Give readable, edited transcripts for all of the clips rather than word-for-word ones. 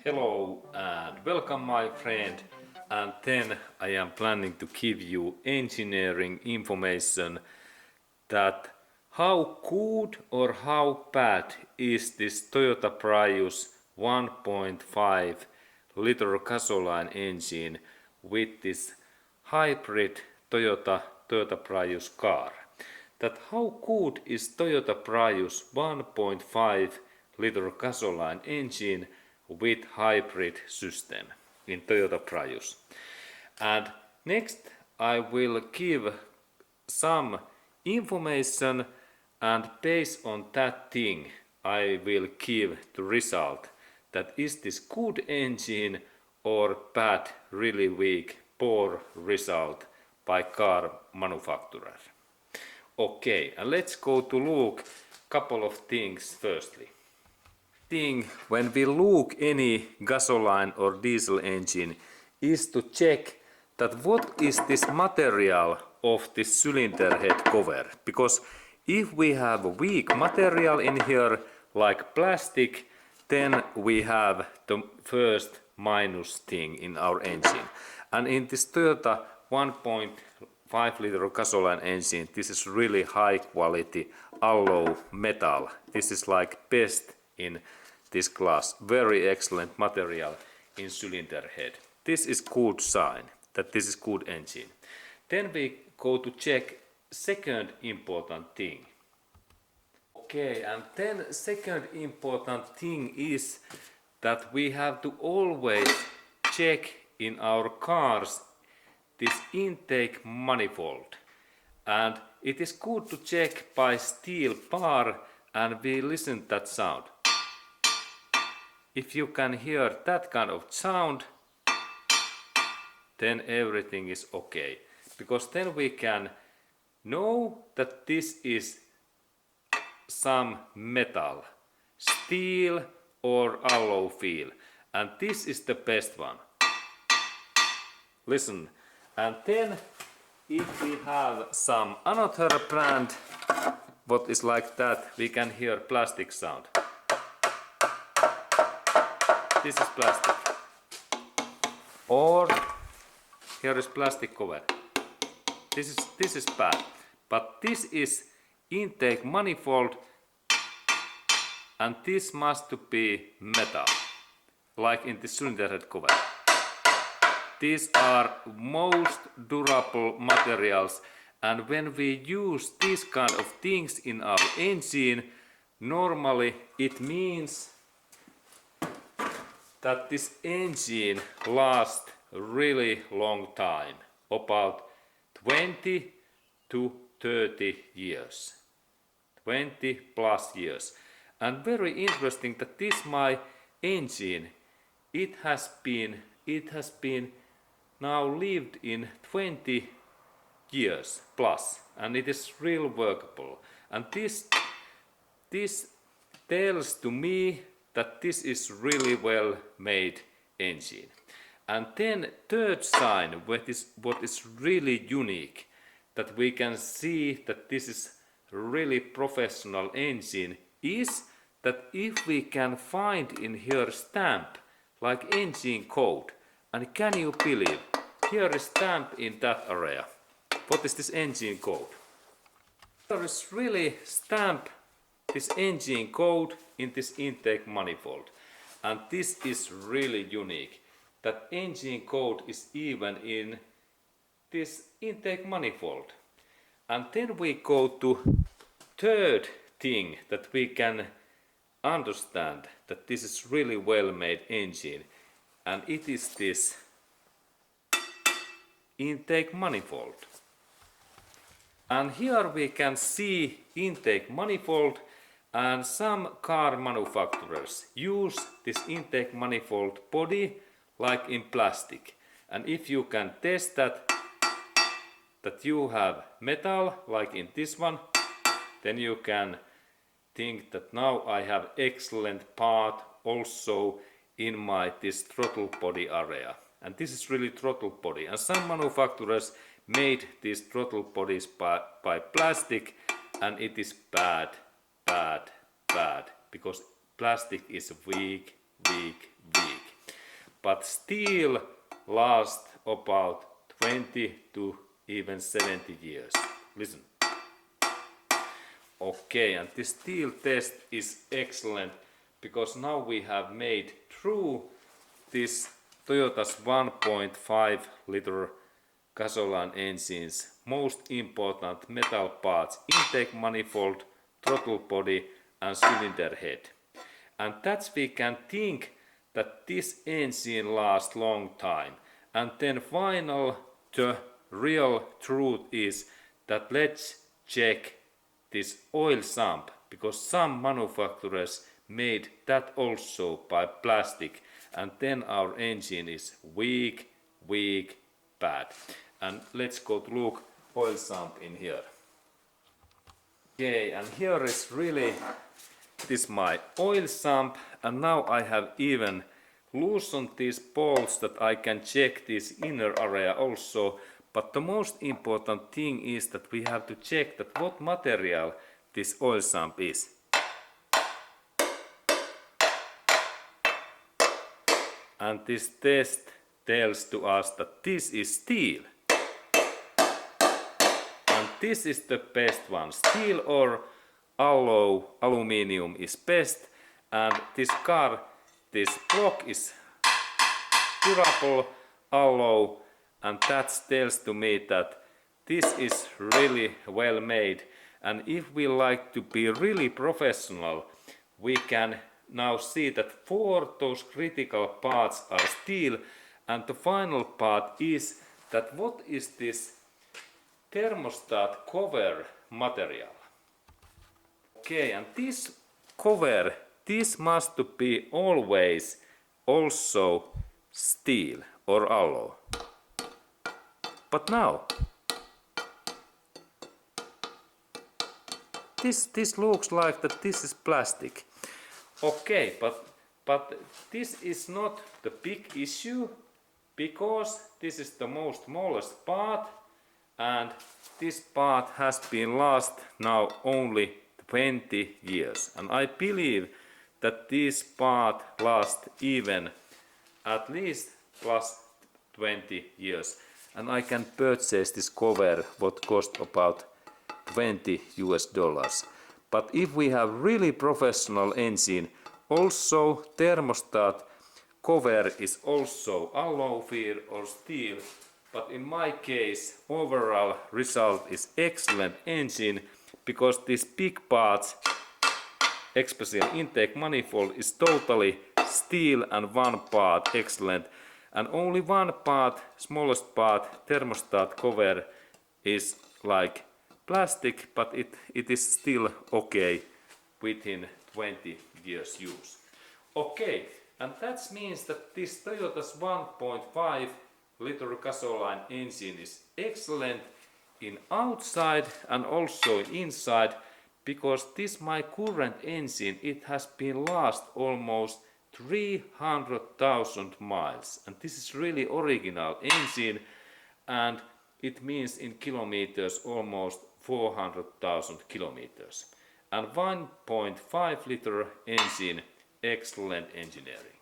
Hello and welcome my friend, and then I am planning to give you engineering information that how good or how bad is this Toyota Prius 1.5 liter gasoline engine with this hybrid Toyota Prius car. That how good is Toyota Prius 1.5 liter gasoline engine with hybrid system in Toyota Prius. And next I will give some information, and based on that thing I will give the result that is this good engine or bad, really weak, poor result by car manufacturer. Okay, and let's go to look couple of things firstly. When we look any gasoline or diesel engine is to check that what is this material of this cylinder head cover, because if we have a weak material in here like plastic, then we have the first minus thing in our engine. And in this Toyota 1.5 liter gasoline engine, this is really high quality alloy metal. This is like best in this class, very excellent material in cylinder head. This is good sign that this is good engine. Then we go to check second important thing. Okay, and then second important thing is that we have to always check in our cars this intake manifold. And it is good to check by steel bar, and we listen that sound. If you can hear that kind of sound, then everything is okay. Because then we can know that this is some metal, steel or alloy feel. And this is the best one. Listen. And then if we have some another brand, what is like that, we can hear plastic sound. This is plastic. Or here is plastic cover. This is bad. But this is intake manifold, and this must be metal, like in the cylinder head cover. These are most durable materials, and when we use these kind of things in our engine, normally it means that this engine lasts really long time, about 20 to 30 years, 20 plus years. And very interesting that this my engine, it has been now lived in 20 years plus, and it is real workable. And this tells to me that this is really well made engine. And then third sign, what is really unique, that we can see that this is really professional engine, is that if we can find in here stamp like engine code, and can you believe, here is stamp in that area. What is this engine code? There is really stamp this engine code in this intake manifold. And this is really unique, that engine code is even in this intake manifold. And then we go to third thing that we can understand that this is really well made engine, and it is this intake manifold. And here we can see intake manifold, and some car manufacturers use this intake manifold body like in plastic. And if you can test that you have metal like in this one, then you can think that now I have excellent part also in my this throttle body area. And this is really throttle body, and some manufacturers made these throttle bodies by plastic, and it is bad, because plastic is weak. But steel lasts about 20 to even 70 years. Listen. Okay, and this steel test is excellent because now we have made through this Toyota's 1.5 liter gasoline engine's most important metal parts: intake manifold, throttle body and cylinder head. And that we can think that this engine lasts long time. And then the real truth is that let's check this oil sump, because some manufacturers made that also by plastic, and then our engine is weak, bad. And let's go to look oil sump in here. Okay, and here is really this my oil sump, and now I have even loosened these bolts that I can check this inner area also. But the most important thing is that we have to check that what material this oil sump is. And this test tells to us that this is steel. And this is the best one. Steel or aluminium is best. And this block is durable alloy. And that tells to me that this is really well made. And if we like to be really professional, we can now see that 4 those critical parts are steel. And the final part is that what is this thermostat cover material? Okay, and this cover, this must be always also steel or alloy. But now, this looks like that this is plastic. Okay, but this is not the big issue, because this is the most smallest part, and this part has been last now only 20 years. And I believe that this part lasts even at least plus 20 years. And I can purchase this cover what cost about $20 US. But if we have really professional engine, also thermostat cover is also alloy or steel. But in my case, overall result is excellent engine, because these big parts, especially intake manifold, is totally steel, and one part excellent. And only one part, smallest part, thermostat cover, is like plastic, but it is still okay within 20 years use. Okay, and that means that this Toyota's 1.5 liter gasoline engine is excellent in outside and also inside, because this my current engine, it has been last almost 300,000 miles, and this is really original engine, and it means in kilometers almost 400,000 kilometers. And 1.5 liter engine, excellent engineering.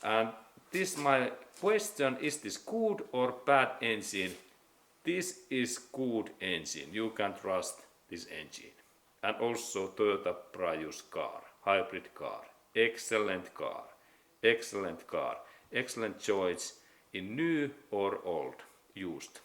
And this my question, is this good or bad engine? This is good engine, you can trust this engine. And also Toyota Prius car, hybrid car. Excellent car, excellent choice in new or old, used.